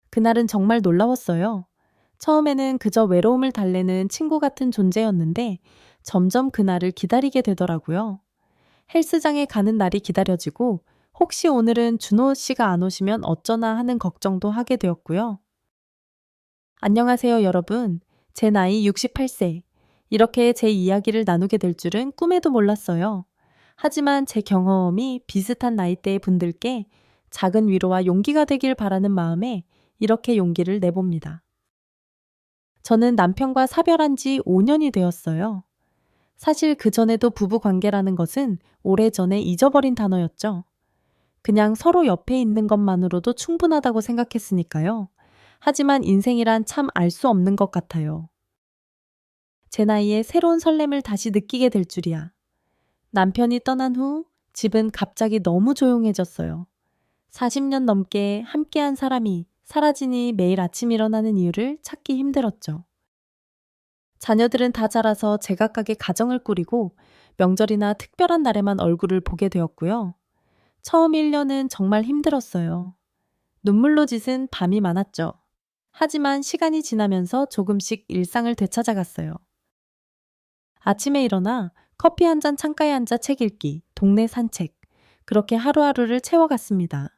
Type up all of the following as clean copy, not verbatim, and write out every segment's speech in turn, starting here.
그날은 정말 놀라웠어요. 처음에는 그저 외로움을 달래는 친구 같은 존재였는데 점점 그날을 기다리게 되더라고요. 헬스장에 가는 날이 기다려지고 혹시 오늘은 준호 씨가 안 오시면 어쩌나 하는 걱정도 하게 되었고요. 안녕하세요, 여러분. 제 나이 68세. 이렇게 제 이야기를 나누게 될 줄은 꿈에도 몰랐어요. 하지만 제 경험이 비슷한 나이대의 분들께 작은 위로와 용기가 되길 바라는 마음에 이렇게 용기를 내봅니다. 저는 남편과 사별한 지 5년이 되었어요. 사실 그전에도 부부 관계라는 것은 오래전에 잊어버린 단어였죠. 그냥 서로 옆에 있는 것만으로도 충분하다고 생각했으니까요. 하지만 인생이란 참 알 수 없는 것 같아요. 제 나이에 새로운 설렘을 다시 느끼게 될 줄이야. 남편이 떠난 후 집은 갑자기 너무 조용해졌어요. 40년 넘게 함께한 사람이 사라지니 매일 아침 일어나는 이유를 찾기 힘들었죠. 자녀들은 다 자라서 제각각의 가정을 꾸리고 명절이나 특별한 날에만 얼굴을 보게 되었고요. 처음 1년은 정말 힘들었어요. 눈물로 짓은 밤이 많았죠. 하지만 시간이 지나면서 조금씩 일상을 되찾아갔어요. 아침에 일어나 커피 한 잔 창가에 앉아 책 읽기, 동네 산책, 그렇게 하루하루를 채워갔습니다.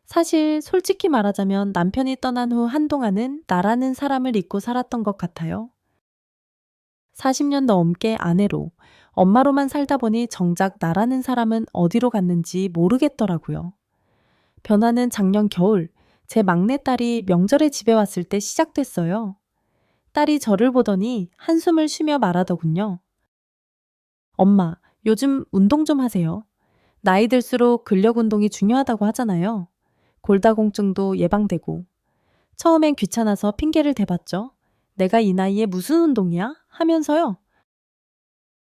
사실 솔직히 말하자면 남편이 떠난 후 한동안은 나라는 사람을 잊고 살았던 것 같아요. 40년 넘게 아내로, 엄마로만 살다 보니 정작 나라는 사람은 어디로 갔는지 모르겠더라고요. 변화는 작년 겨울, 제 막내딸이 명절에 집에 왔을 때 시작됐어요. 딸이 저를 보더니 한숨을 쉬며 말하더군요. 엄마, 요즘 운동 좀 하세요. 나이 들수록 근력 운동이 중요하다고 하잖아요. 골다공증도 예방되고. 처음엔 귀찮아서 핑계를 대봤죠. 내가 이 나이에 무슨 운동이야? 하면서요.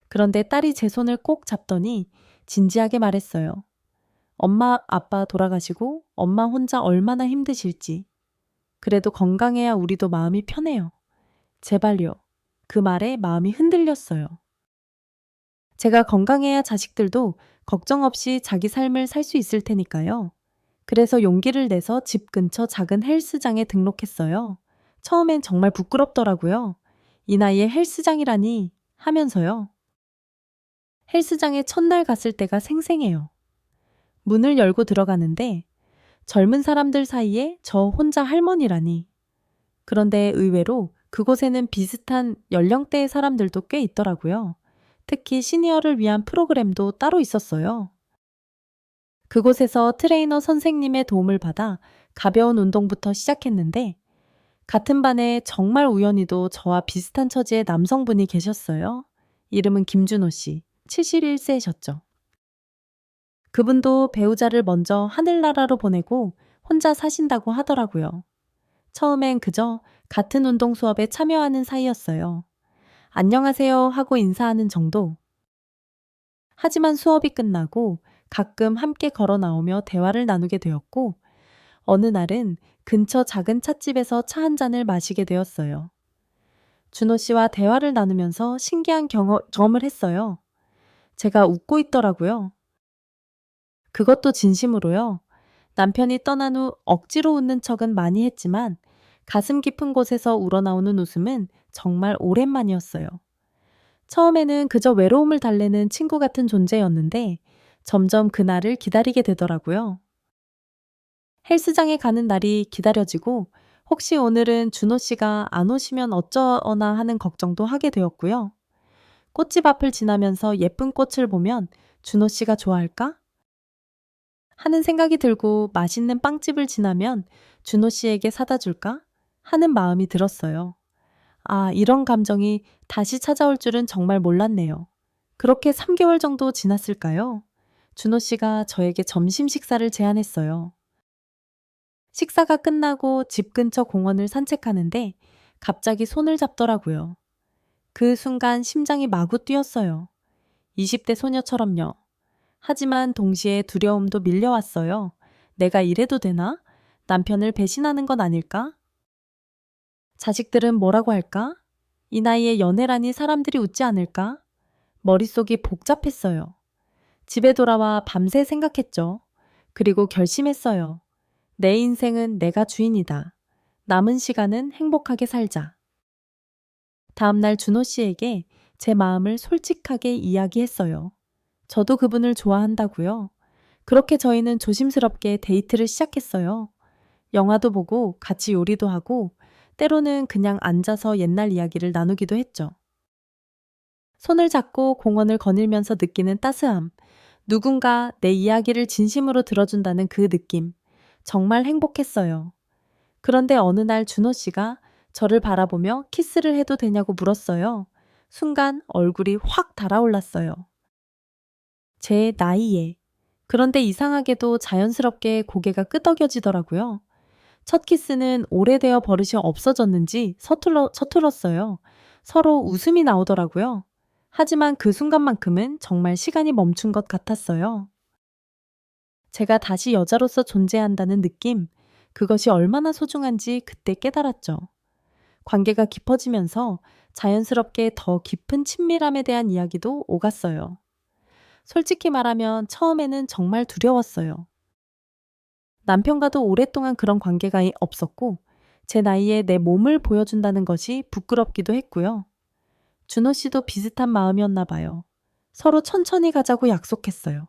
그런데 딸이 제 손을 꼭 잡더니 진지하게 말했어요. 엄마, 아빠 돌아가시고 엄마 혼자 얼마나 힘드실지. 그래도 건강해야 우리도 마음이 편해요. 제발요. 그 말에 마음이 흔들렸어요. 제가 건강해야 자식들도 걱정 없이 자기 삶을 살 수 있을 테니까요. 그래서 용기를 내서 집 근처 작은 헬스장에 등록했어요. 처음엔 정말 부끄럽더라고요. 이 나이에 헬스장이라니 하면서요. 헬스장에 첫날 갔을 때가 생생해요. 문을 열고 들어가는데 젊은 사람들 사이에 저 혼자 할머니라니. 그런데 의외로 그곳에는 비슷한 연령대의 사람들도 꽤 있더라고요. 특히 시니어를 위한 프로그램도 따로 있었어요. 그곳에서 트레이너 선생님의 도움을 받아 가벼운 운동부터 시작했는데 같은 반에 정말 우연히도 저와 비슷한 처지의 남성분이 계셨어요. 이름은 김준호 씨, 71세셨죠. 그분도 배우자를 먼저 하늘나라로 보내고 혼자 사신다고 하더라고요. 처음엔 그저 같은 운동 수업에 참여하는 사이였어요. 안녕하세요 하고 인사하는 정도. 하지만 수업이 끝나고 가끔 함께 걸어 나오며 대화를 나누게 되었고, 어느 날은 근처 작은 찻집에서 차 한 잔을 마시게 되었어요. 준호 씨와 대화를 나누면서 신기한 경험을 했어요. 제가 웃고 있더라고요. 그것도 진심으로요. 남편이 떠난 후 억지로 웃는 척은 많이 했지만 가슴 깊은 곳에서 우러나오는 웃음은 정말 오랜만이었어요. 처음에는 그저 외로움을 달래는 친구 같은 존재였는데 점점 그날을 기다리게 되더라고요. 헬스장에 가는 날이 기다려지고 혹시 오늘은 준호 씨가 안 오시면 어쩌나 하는 걱정도 하게 되었고요. 꽃집 앞을 지나면서 예쁜 꽃을 보면 준호 씨가 좋아할까? 하는 생각이 들고 맛있는 빵집을 지나면 준호 씨에게 사다 줄까? 하는 마음이 들었어요. 아, 이런 감정이 다시 찾아올 줄은 정말 몰랐네요. 그렇게 3개월 정도 지났을까요? 준호 씨가 저에게 점심 식사를 제안했어요. 식사가 끝나고 집 근처 공원을 산책하는데 갑자기 손을 잡더라고요. 그 순간 심장이 마구 뛰었어요. 20대 소녀처럼요. 하지만 동시에 두려움도 밀려왔어요. 내가 이래도 되나? 남편을 배신하는 건 아닐까? 자식들은 뭐라고 할까? 이 나이에 연애라니 사람들이 웃지 않을까? 머릿속이 복잡했어요. 집에 돌아와 밤새 생각했죠. 그리고 결심했어요. 내 인생은 내가 주인이다. 남은 시간은 행복하게 살자. 다음날 준호 씨에게 제 마음을 솔직하게 이야기했어요. 저도 그분을 좋아한다고요. 그렇게 저희는 조심스럽게 데이트를 시작했어요. 영화도 보고 같이 요리도 하고 때로는 그냥 앉아서 옛날 이야기를 나누기도 했죠. 손을 잡고 공원을 거닐면서 느끼는 따스함, 누군가 내 이야기를 진심으로 들어준다는 그 느낌, 정말 행복했어요. 그런데 어느 날 준호 씨가 저를 바라보며 키스를 해도 되냐고 물었어요. 순간 얼굴이 확 달아올랐어요. 제 나이에. 그런데 이상하게도 자연스럽게 고개가 끄덕여지더라고요. 첫 키스는 오래되어 버릇이 없어졌는지 서툴었어요. 서로 웃음이 나오더라고요. 하지만 그 순간만큼은 정말 시간이 멈춘 것 같았어요. 제가 다시 여자로서 존재한다는 느낌, 그것이 얼마나 소중한지 그때 깨달았죠. 관계가 깊어지면서 자연스럽게 더 깊은 친밀함에 대한 이야기도 오갔어요. 솔직히 말하면 처음에는 정말 두려웠어요. 남편과도 오랫동안 그런 관계가 없었고, 제 나이에 내 몸을 보여준다는 것이 부끄럽기도 했고요. 준호 씨도 비슷한 마음이었나 봐요. 서로 천천히 가자고 약속했어요.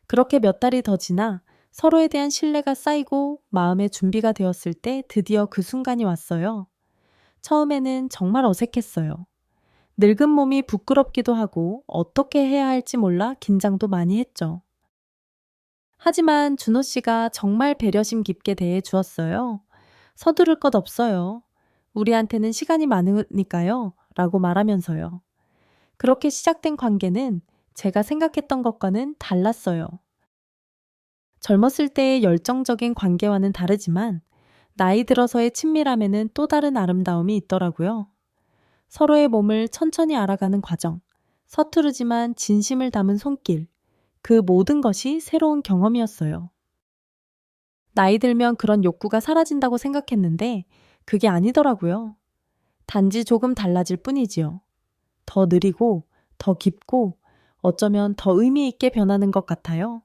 그렇게 몇 달이 더 지나 서로에 대한 신뢰가 쌓이고 마음의 준비가 되었을 때 드디어 그 순간이 왔어요. 처음에는 정말 어색했어요. 늙은 몸이 부끄럽기도 하고 어떻게 해야 할지 몰라 긴장도 많이 했죠. 하지만 준호 씨가 정말 배려심 깊게 대해 주었어요. 서두를 것 없어요. 우리한테는 시간이 많으니까요. 라고 말하면서요. 그렇게 시작된 관계는 제가 생각했던 것과는 달랐어요. 젊었을 때의 열정적인 관계와는 다르지만 나이 들어서의 친밀함에는 또 다른 아름다움이 있더라고요. 서로의 몸을 천천히 알아가는 과정, 서투르지만 진심을 담은 손길, 그 모든 것이 새로운 경험이었어요. 나이 들면 그런 욕구가 사라진다고 생각했는데 그게 아니더라고요. 단지 조금 달라질 뿐이지요. 더 느리고, 더 깊고, 어쩌면 더 의미 있게 변하는 것 같아요.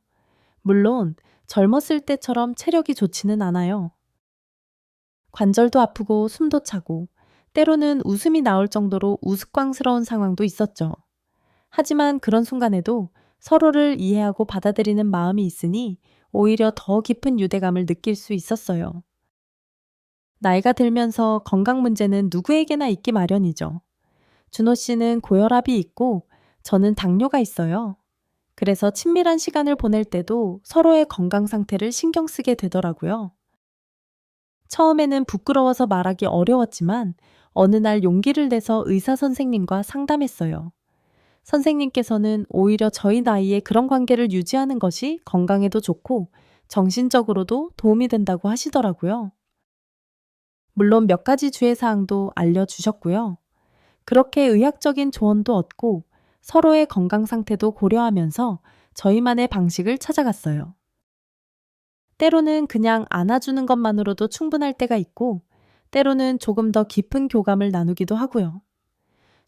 물론 젊었을 때처럼 체력이 좋지는 않아요. 관절도 아프고 숨도 차고 때로는 웃음이 나올 정도로 우스꽝스러운 상황도 있었죠. 하지만 그런 순간에도 서로를 이해하고 받아들이는 마음이 있으니 오히려 더 깊은 유대감을 느낄 수 있었어요. 나이가 들면서 건강 문제는 누구에게나 있기 마련이죠. 준호 씨는 고혈압이 있고 저는 당뇨가 있어요. 그래서 친밀한 시간을 보낼 때도 서로의 건강 상태를 신경 쓰게 되더라고요. 처음에는 부끄러워서 말하기 어려웠지만 어느 날 용기를 내서 의사 선생님과 상담했어요. 선생님께서는 오히려 저희 나이에 그런 관계를 유지하는 것이 건강에도 좋고 정신적으로도 도움이 된다고 하시더라고요. 물론 몇 가지 주의사항도 알려주셨고요. 그렇게 의학적인 조언도 얻고 서로의 건강 상태도 고려하면서 저희만의 방식을 찾아갔어요. 때로는 그냥 안아주는 것만으로도 충분할 때가 있고, 때로는 조금 더 깊은 교감을 나누기도 하고요.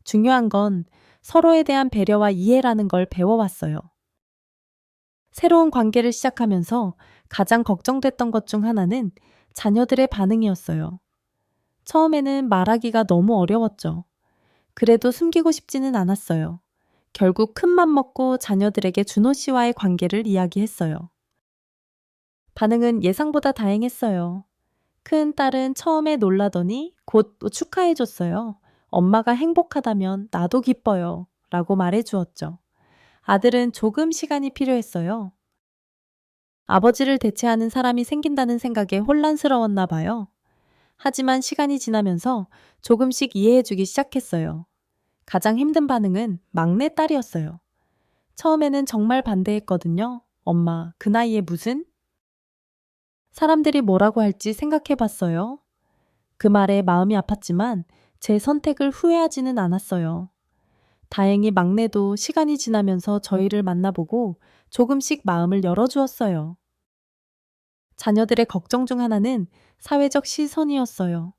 중요한 건 서로에 대한 배려와 이해라는 걸 배워왔어요. 새로운 관계를 시작하면서 가장 걱정됐던 것 중 하나는 자녀들의 반응이었어요. 처음에는 말하기가 너무 어려웠죠. 그래도 숨기고 싶지는 않았어요. 결국 큰맘 먹고 자녀들에게 준호 씨와의 관계를 이야기했어요. 반응은 예상보다 다행했어요. 큰 딸은 처음에 놀라더니 곧 또 축하해줬어요. 엄마가 행복하다면 나도 기뻐요. 라고 말해주었죠. 아들은 조금 시간이 필요했어요. 아버지를 대체하는 사람이 생긴다는 생각에 혼란스러웠나 봐요. 하지만 시간이 지나면서 조금씩 이해해주기 시작했어요. 가장 힘든 반응은 막내 딸이었어요. 처음에는 정말 반대했거든요. 엄마, 그 나이에 무슨? 사람들이 뭐라고 할지 생각해 봤어요. 그 말에 마음이 아팠지만 제 선택을 후회하지는 않았어요. 다행히 막내도 시간이 지나면서 저희를 만나보고 조금씩 마음을 열어주었어요. 자녀들의 걱정 중 하나는 사회적 시선이었어요.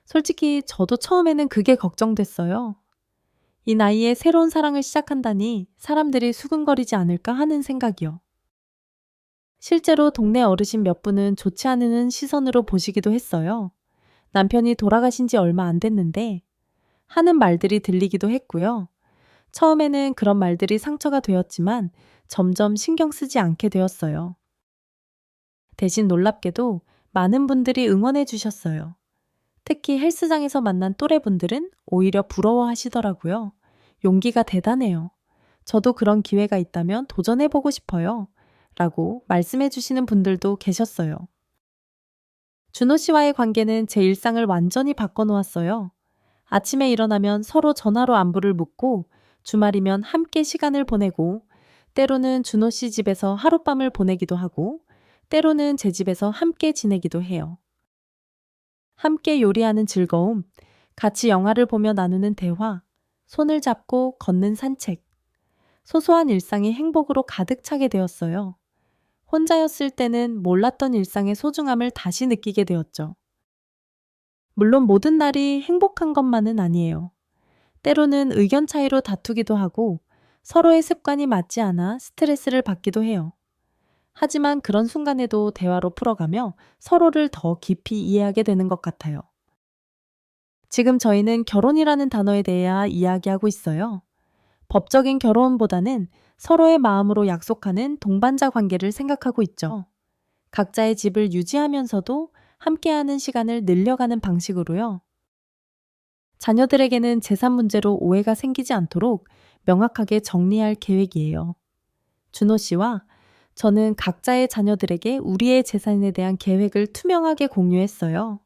솔직히 저도 처음에는 그게 걱정됐어요. 이 나이에 새로운 사랑을 시작한다니 사람들이 수근거리지 않을까 하는 생각이요. 실제로 동네 어르신 몇 분은 좋지 않은 시선으로 보시기도 했어요. 남편이 돌아가신 지 얼마 안 됐는데 하는 말들이 들리기도 했고요. 처음에는 그런 말들이 상처가 되었지만 점점 신경 쓰지 않게 되었어요. 대신 놀랍게도 많은 분들이 응원해 주셨어요. 특히 헬스장에서 만난 또래분들은 오히려 부러워하시더라고요. 용기가 대단해요. 저도 그런 기회가 있다면 도전해보고 싶어요. 라고 말씀해 주시는 분들도 계셨어요. 준호 씨와의 관계는 제 일상을 완전히 바꿔놓았어요. 아침에 일어나면 서로 전화로 안부를 묻고 주말이면 함께 시간을 보내고 때로는 준호 씨 집에서 하룻밤을 보내기도 하고 때로는 제 집에서 함께 지내기도 해요. 함께 요리하는 즐거움, 같이 영화를 보며 나누는 대화, 손을 잡고 걷는 산책, 소소한 일상이 행복으로 가득 차게 되었어요. 혼자였을 때는 몰랐던 일상의 소중함을 다시 느끼게 되었죠. 물론 모든 날이 행복한 것만은 아니에요. 때로는 의견 차이로 다투기도 하고 서로의 습관이 맞지 않아 스트레스를 받기도 해요. 하지만 그런 순간에도 대화로 풀어가며 서로를 더 깊이 이해하게 되는 것 같아요. 지금 저희는 결혼이라는 단어에 대해 이야기하고 있어요. 법적인 결혼보다는 서로의 마음으로 약속하는 동반자 관계를 생각하고 있죠. 각자의 집을 유지하면서도 함께하는 시간을 늘려가는 방식으로요. 자녀들에게는 재산 문제로 오해가 생기지 않도록 명확하게 정리할 계획이에요. 준호 씨와 저는 각자의 자녀들에게 우리의 재산에 대한 계획을 투명하게 공유했어요.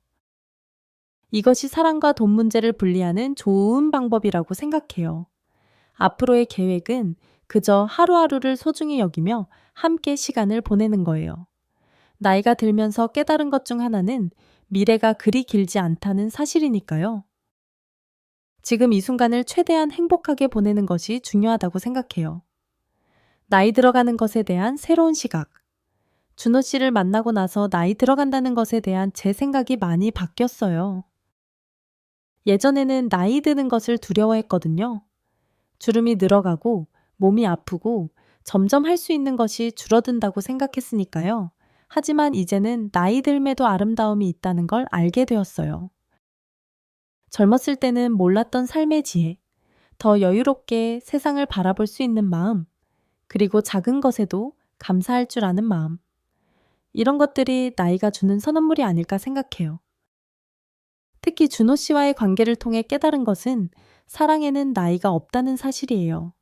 이것이 사랑과 돈 문제를 분리하는 좋은 방법이라고 생각해요. 앞으로의 계획은 그저 하루하루를 소중히 여기며 함께 시간을 보내는 거예요. 나이가 들면서 깨달은 것 중 하나는 미래가 그리 길지 않다는 사실이니까요. 지금 이 순간을 최대한 행복하게 보내는 것이 중요하다고 생각해요. 나이 들어가는 것에 대한 새로운 시각. 준호 씨를 만나고 나서 나이 들어간다는 것에 대한 제 생각이 많이 바뀌었어요. 예전에는 나이 드는 것을 두려워했거든요. 주름이 늘어가고 몸이 아프고 점점 할 수 있는 것이 줄어든다고 생각했으니까요. 하지만 이제는 나이 들매도 아름다움이 있다는 걸 알게 되었어요. 젊었을 때는 몰랐던 삶의 지혜, 더 여유롭게 세상을 바라볼 수 있는 마음, 그리고 작은 것에도 감사할 줄 아는 마음. 이런 것들이 나이가 주는 선물이 아닐까 생각해요. 특히 준호 씨와의 관계를 통해 깨달은 것은 사랑에는 나이가 없다는 사실이에요.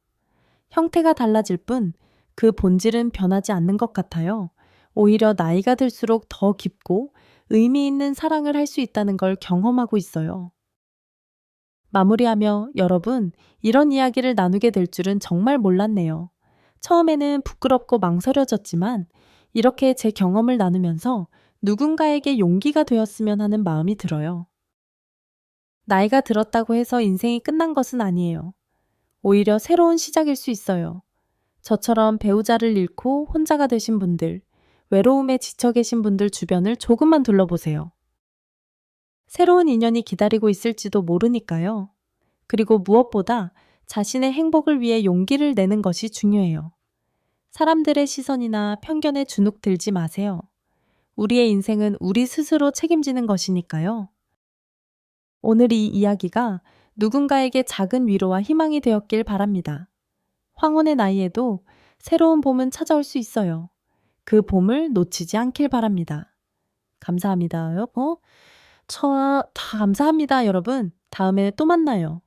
형태가 달라질 뿐 그 본질은 변하지 않는 것 같아요. 오히려 나이가 들수록 더 깊고 의미 있는 사랑을 할 수 있다는 걸 경험하고 있어요. 마무리하며 여러분, 이런 이야기를 나누게 될 줄은 정말 몰랐네요. 처음에는 부끄럽고 망설여졌지만 이렇게 제 경험을 나누면서 누군가에게 용기가 되었으면 하는 마음이 들어요. 나이가 들었다고 해서 인생이 끝난 것은 아니에요. 오히려 새로운 시작일 수 있어요. 저처럼 배우자를 잃고 혼자가 되신 분들, 외로움에 지쳐 계신 분들 주변을 조금만 둘러보세요. 새로운 인연이 기다리고 있을지도 모르니까요. 그리고 무엇보다 자신의 행복을 위해 용기를 내는 것이 중요해요. 사람들의 시선이나 편견에 주눅 들지 마세요. 우리의 인생은 우리 스스로 책임지는 것이니까요. 오늘 이 이야기가 누군가에게 작은 위로와 희망이 되었길 바랍니다. 황혼의 나이에도 새로운 봄은 찾아올 수 있어요. 그 봄을 놓치지 않길 바랍니다. 감사합니다. 다 감사합니다, 여러분. 다음에 또 만나요.